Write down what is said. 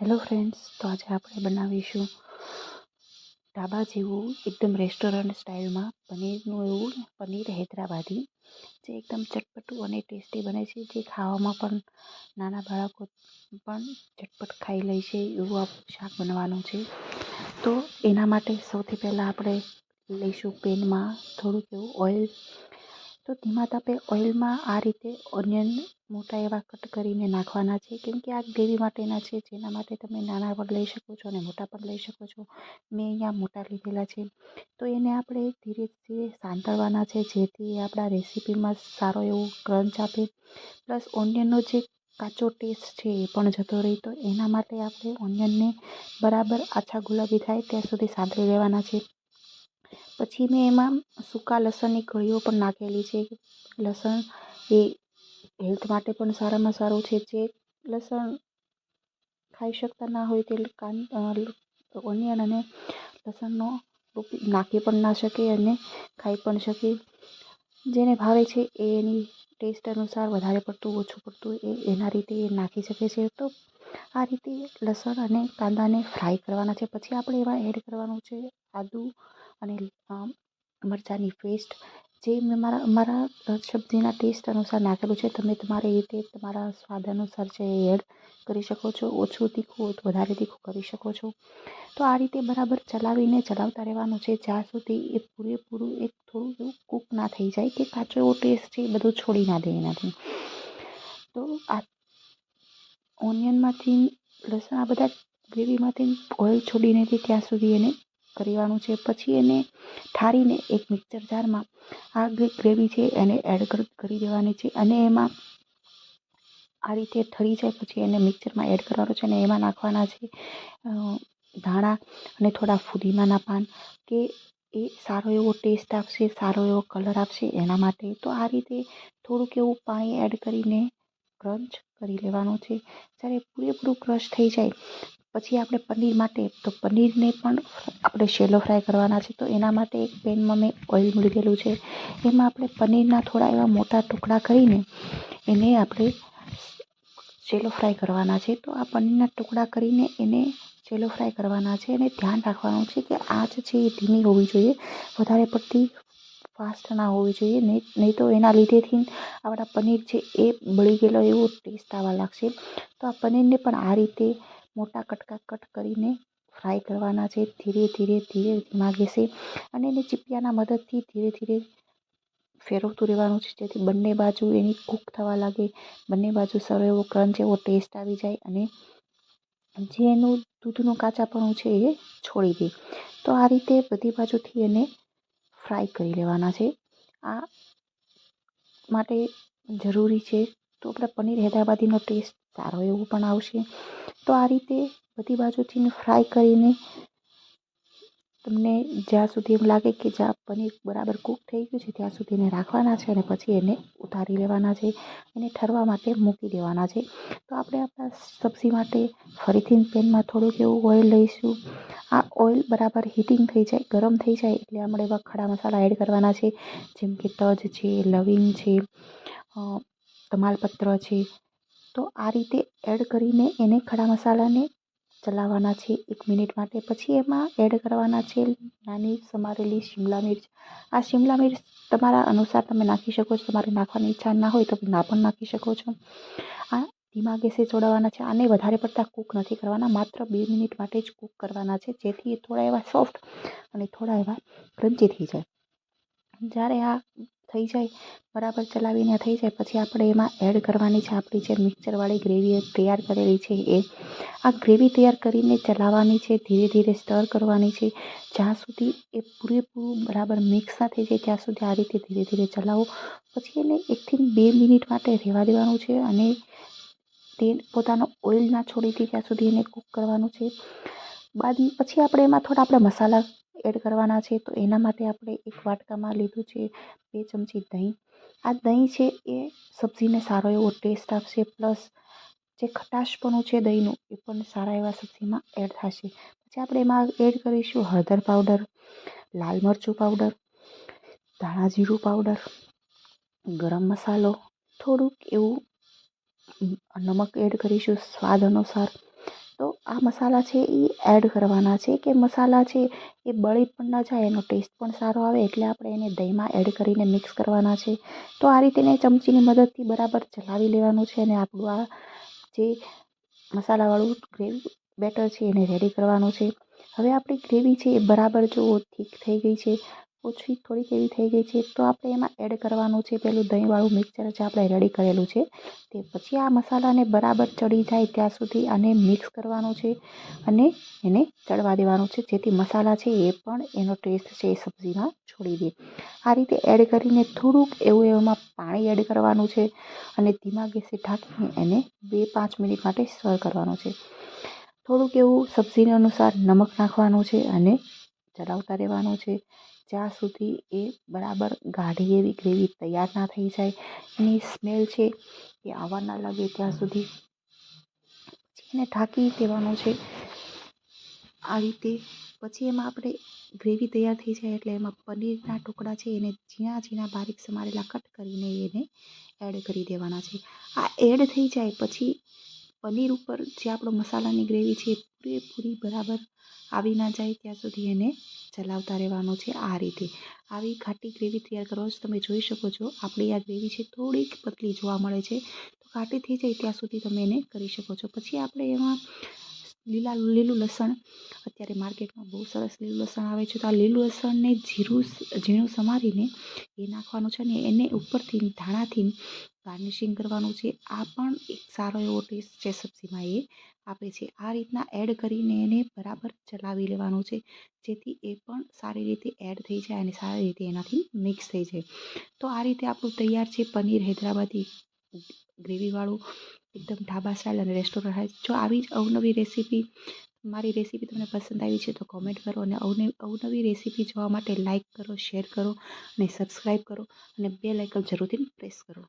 Hello friends, તો આજે આપણે બનાવીશું ઢાબા જેવું એકદમ રેસ્ટોરન્ટ સ્ટાઇલમાં પનીરનું એવું પનીર હૈદરાબાદી, જે એકદમ ચટપટું અને ટેસ્ટી બને છે, જે ખાવામાં પણ નાના બાળકો પણ ઝટપટ ખાઈ લે છે એવું આ શાક બનવાનું છે. તો એના માટે સૌથી પહેલાં આપણે લઈશું પેનમાં થોડુંક એવું ઓઇલ. તો ધીમા તાપે ઓઇલમાં આ રીતે ઓનિયન મોટા એવા કટ કરીને નાખવાના છે, કેમ કે આ ગ્રેવી માટેના છે, જેના માટે તમે નાના પણ લઈ શકો છો અને મોટા પણ લઈ શકો છો. મેં અહીંયા મોટા લીધેલા છે. તો એને આપણે ધીરે ધીરે સાંતળવાના છે, જેથી આપણા રેસીપીમાં સારો એવો ક્રંચ આપે, પ્લસ ઓનિયનનો જે કાચો ટેસ્ટ છે એ પણ જતો રહે. તો એના માટે આપણે ઓનિયનને બરાબર આછા ગુલાબી થાય ત્યાં સુધી સાંતળી લેવાના છે. પછી મેં એમાં સૂકા લસણની કળીઓ પણ નાખેલી છે. લસણ એ હેલ્થ માટે પણ સારામાં સારું છે. જે લસણ ખાઈ શકતા ના હોય તે ઓનિયન અને લસણનો નાખી પણ ના શકે અને ખાઈ પણ શકે. જેને ભાવે છે એ એની ટેસ્ટ અનુસાર વધારે પડતું ઓછું પડતું એના રીતે એ નાખી શકે છે. તો આ રીતે લસણ અને કાંદાને ફ્રાય કરવાના છે. પછી આપણે એમાં એડ કરવાનું છે આદું અને મરચાંની પેસ્ટ, જે મેં મારા સબ્જીના ટેસ્ટ અનુસાર નાખેલું છે. તમે તમારી રીતે તમારા સ્વાદ અનુસાર છે એ એડ કરી શકો છો. ઓછું તીખું હોય તો વધારે તીખું કરી શકો છો. તો આ રીતે બરાબર ચલાવતા રહેવાનું છે, જ્યાં સુધી એ પૂરેપૂરું એક થોડું એવું કૂક ના થઈ જાય કે કાચો એવો ટેસ્ટ છે એ બધું છોડી ના દે એનાથી. તો આ ઓનિયનમાંથી લસણ આ બધા ગ્રેવીમાંથી ઓઇલ છોડી નથી ત્યાં સુધી એને કરવાનું છે. પછી એને ઠારીને એક મિક્સર જારમાં આ ગ્રેવી છે એને એડ કરી દેવાની છે, અને એમાં આ રીતે ઠરી જાય પછી એને મિક્સરમાં એડ કરવાનું છે, અને એમાં નાખવાના છે ધાણા અને થોડા ફુદીનાના પાન, કે એ સારો એવો ટેસ્ટ આપશે, સારો એવો કલર આપશે એના માટે. તો આ રીતે થોડુંક એવું પાણી એડ કરીને ક્રંચ કરી લેવાનું છે. જ્યારે પૂરેપૂરું ક્રશ થઈ જાય પછી આપણે પનીર માટે, તો પનીરને પણ આપણે શેલો ફ્રાય કરવાના છે. તો એના માટે એક પેનમાં મેં ઓઇલ લીધેલું છે. એમાં આપણે પનીરના થોડા એવા મોટા ટુકડા કરીને એને આપણે શેલો ફ્રાય કરવાના છે. તો આ પનીરના ટુકડા કરીને એને શેલો ફ્રાય કરવાના છે, અને ધ્યાન રાખવાનું છે કે આંચ છે એ ધીમી હોવી જોઈએ, વધારે પડતી ફાસ્ટ ના હોવી જોઈએ. નહીં તો એના લીધેથી આપણા પનીર છે એ બળી ગયેલો એવો ટેસ્ટ આવવા લાગશે. તો આ પનીરને પણ આ રીતે મોટા કટકા કટ કરીને ફ્રાય કરવાના છે, ધીરે ધીરે ધીમા ગેસે, અને એને ચીપિયાના મદદથી ધીરે ધીરે ફેરવતું રહેવાનું છે, જેથી બંને બાજુ એની કૂક થવા લાગે, બંને બાજુ સારો એવો ક્રંચ એવો ટેસ્ટ આવી જાય અને જે એનું દૂધનું કાચાપણું છે એ છોડી દે. તો આ રીતે બધી બાજુથી એને ફ્રાય કરી લેવાના છે. આ માટે જરૂરી છે. તો આપણા પનીર હૈદરાબાદીનો ટેસ્ટ સારો એવો પણ આવશે. તો આ રીતે બધી બાજુથી ફ્રાય કરીને તમને જ્યાં સુધી એમ લાગે કે જ્યાં પનીર બરાબર કૂક થઈ ગયું છે ત્યાં સુધી એને રાખવાના છે, અને પછી એને ઉતારી લેવાના છે, એને ઠરવા માટે મૂકી દેવાના છે. તો આપણે આપણા સબ્જી માટે ફરીથી પેનમાં થોડુંક એવું ઓઇલ લઈશું. આ ઓઇલ બરાબર હીટિંગ થઈ જાય, ગરમ થઈ જાય એટલે આપણે એવા ખડા મસાલા એડ કરવાના છે, જેમ કે તજ છે, લવિંગ છે, તમાલપત્ર છે. તો આ રીતે એડ કરીને એને ખડા મસાલાને ચલાવવાના છે 1 મિનિટ માટે. પછી એમાં એડ કરવાના છે નાની સમારેલી શિમલા મિર્ચ. આ શિમલા મિર્ચ તમારા અનુસાર તમે નાખી શકો છો. તમારે નાખવાની ઈચ્છા ના હોય તો ના પણ નાખી શકો છો. આ ધીમા ગેસે ચોડાવવાના છે. આને વધારે પડતા કૂક નથી કરવાના, માત્ર 2 મિનિટ માટે જ કૂક કરવાના છે, જેથી એ થોડા એવા સોફ્ટ અને થોડા એવા ક્રન્ચી થઈ જાય. જ્યારે આ થઈ જાય બરાબર ચલાવીને થઈ જાય પછી આપણે એમાં એડ કરવાની છે આપણી જે મિક્સરવાળી ગ્રેવી તૈયાર કરેલી છે એ. આ ગ્રેવી તૈયાર કરીને ચલાવવાની છે, ધીરે ધીરે સ્ટર કરવાની છે, જ્યાં સુધી એ પૂરેપૂરું બરાબર મિક્સ ના થઈ જાય ત્યાં સુધી આ રીતે ધીરે ધીરે ચલાવો. પછી એને 1 થી 2 મિનિટ માટે રહેવા દેવાનું છે, અને તે પોતાનો ઓઇલ ના છોડી દે ત્યાં સુધી એને કૂક કરવાનું છે. પછી આપણે એમાં થોડા મસાલા એડ કરવાના છે. તો એના માટે આપણે એક વાટકામાં લીધું છે 2 ચમચી દહીં. આ દહીં છે એ સબ્જીને સારો એવો ટેસ્ટ આપશે, પ્લસ જે ખટાશપણું છે દહીંનું એ પણ સારા એવા સબ્જીમાં એડ થશે. પછી આપણે એમાં એડ કરીશું હળદર પાવડર, લાલ મરચું પાવડર, ધાણા જીરું પાવડર, ગરમ મસાલો, થોડુંક એવું નમક એડ કરીશું સ્વાદ અનુસાર. તો આ મસાલા છે એ એડ કરવાના છે કે મસાલા છે એ બળી પણ ન જાય, એનો ટેસ્ટ પણ સારો આવે. એટલે આપણે એને દહીંમાં એડ કરીને મિક્સ કરવાના છે. તો આ રીતે એને ચમચીની મદદથી બરાબર ચલાવી લેવાનું છે અને આપણું આ જે મસાલાવાળું ગ્રેવી બેટર છે એને રેડી કરવાનું છે. હવે આપણી ગ્રેવી છે એ બરાબર જો થીક થઈ ગઈ છે, ઓછી થોડીક એવી થઈ ગઈ છે, તો આપણે એમાં એડ કરવાનું છે પેલું દહીંવાળું મિક્સચર જે આપણે રેડી કરેલું છે તે. પછી આ મસાલાને બરાબર ચડી જાય ત્યાં સુધી આને મિક્સ કરવાનું છે અને એને ચડવા દેવાનું છે, જેથી મસાલા છે એ પણ એનો ટેસ્ટ છે એ સબ્જીમાં છોડી દે. આ રીતે એડ કરીને થોડુંક એવું એમાં પાણી એડ કરવાનું છે અને ધીમા ગેસે ઢાંકીને એને 2-5 મિનિટ માટે સ્ટર કરવાનું છે. થોડુંક એવું સબ્જીને અનુસાર નમક નાખવાનું છે અને ચલાવતા રહેવાનું છે જ્યાં સુધી એ બરાબર ગાઢી એવી ગ્રેવી તૈયાર ના થઈ જાય, એની સ્મેલ છે એ આવવા ના લાગે ત્યાં સુધી. પછી એને ઢાંકી દેવાનું છે આ રીતે. પછી એમાં આપણે ગ્રેવી તૈયાર થઈ જાય એટલે એમાં પનીરના ટુકડા છે એને ઝીણા ઝીણા બારીક સમારેલા કટ કરીને એને એડ કરી દેવાના છે. આ એડ થઈ જાય પછી પનીર ઉપર જે આપણો મસાલાની ગ્રેવી છે એ પૂરેપૂરી બરાબર આવી ના જાય ત્યાં સુધી એને ચલાવતા રહેવાનું છે. આ રીતે આવી ઘાટી ગ્રેવી તૈયાર કરો છો. તમે જોઈ શકો છો આપણી આ ગ્રેવી છે થોડીક પતલી જોવા મળે છે, તો ઘાટી થઈ જાય ત્યાં સુધી તમે એને કરી શકો છો. પછી આપણે એમાં લીલું લસણ, અત્યારે માર્કેટમાં બહુ સરસ લીલું લસણ આવે છે, તો આ લીલું લસણને ઝીણું સમારીને એ નાખવાનું છે અને એને ઉપરથી ધાણાથી ગાર્નિશિંગ કરવાનું છે. આ પણ એક સારો એવો ટેસ્ટ છે સબ્જીમાં એ આપે છે. આ રીતના એડ કરીને એને બરાબર ચલાવી લેવાનું છે, જેથી એ પણ સારી રીતે એડ થઈ જાય અને સારી રીતે એનાથી મિક્સ થઈ જાય. તો આ રીતે આપણું તૈયાર છે પનીર હૈદરાબાદી ગ્રેવીવાળું એકદમ ઢાબા સ્ટાઇલ અને રેસ્ટોરન્ટ સ્ટાઇલ. જો આવી જ અવનવી રેસીપી, મારી રેસીપી તમને પસંદ આવી છે તો કોમેન્ટ કરો અને અવનવી રેસીપી જોવા માટે લાઇક કરો, શેર કરો અને સબસ્ક્રાઈબ કરો અને બેલ આઇકન જરૂરથી પ્રેસ કરો.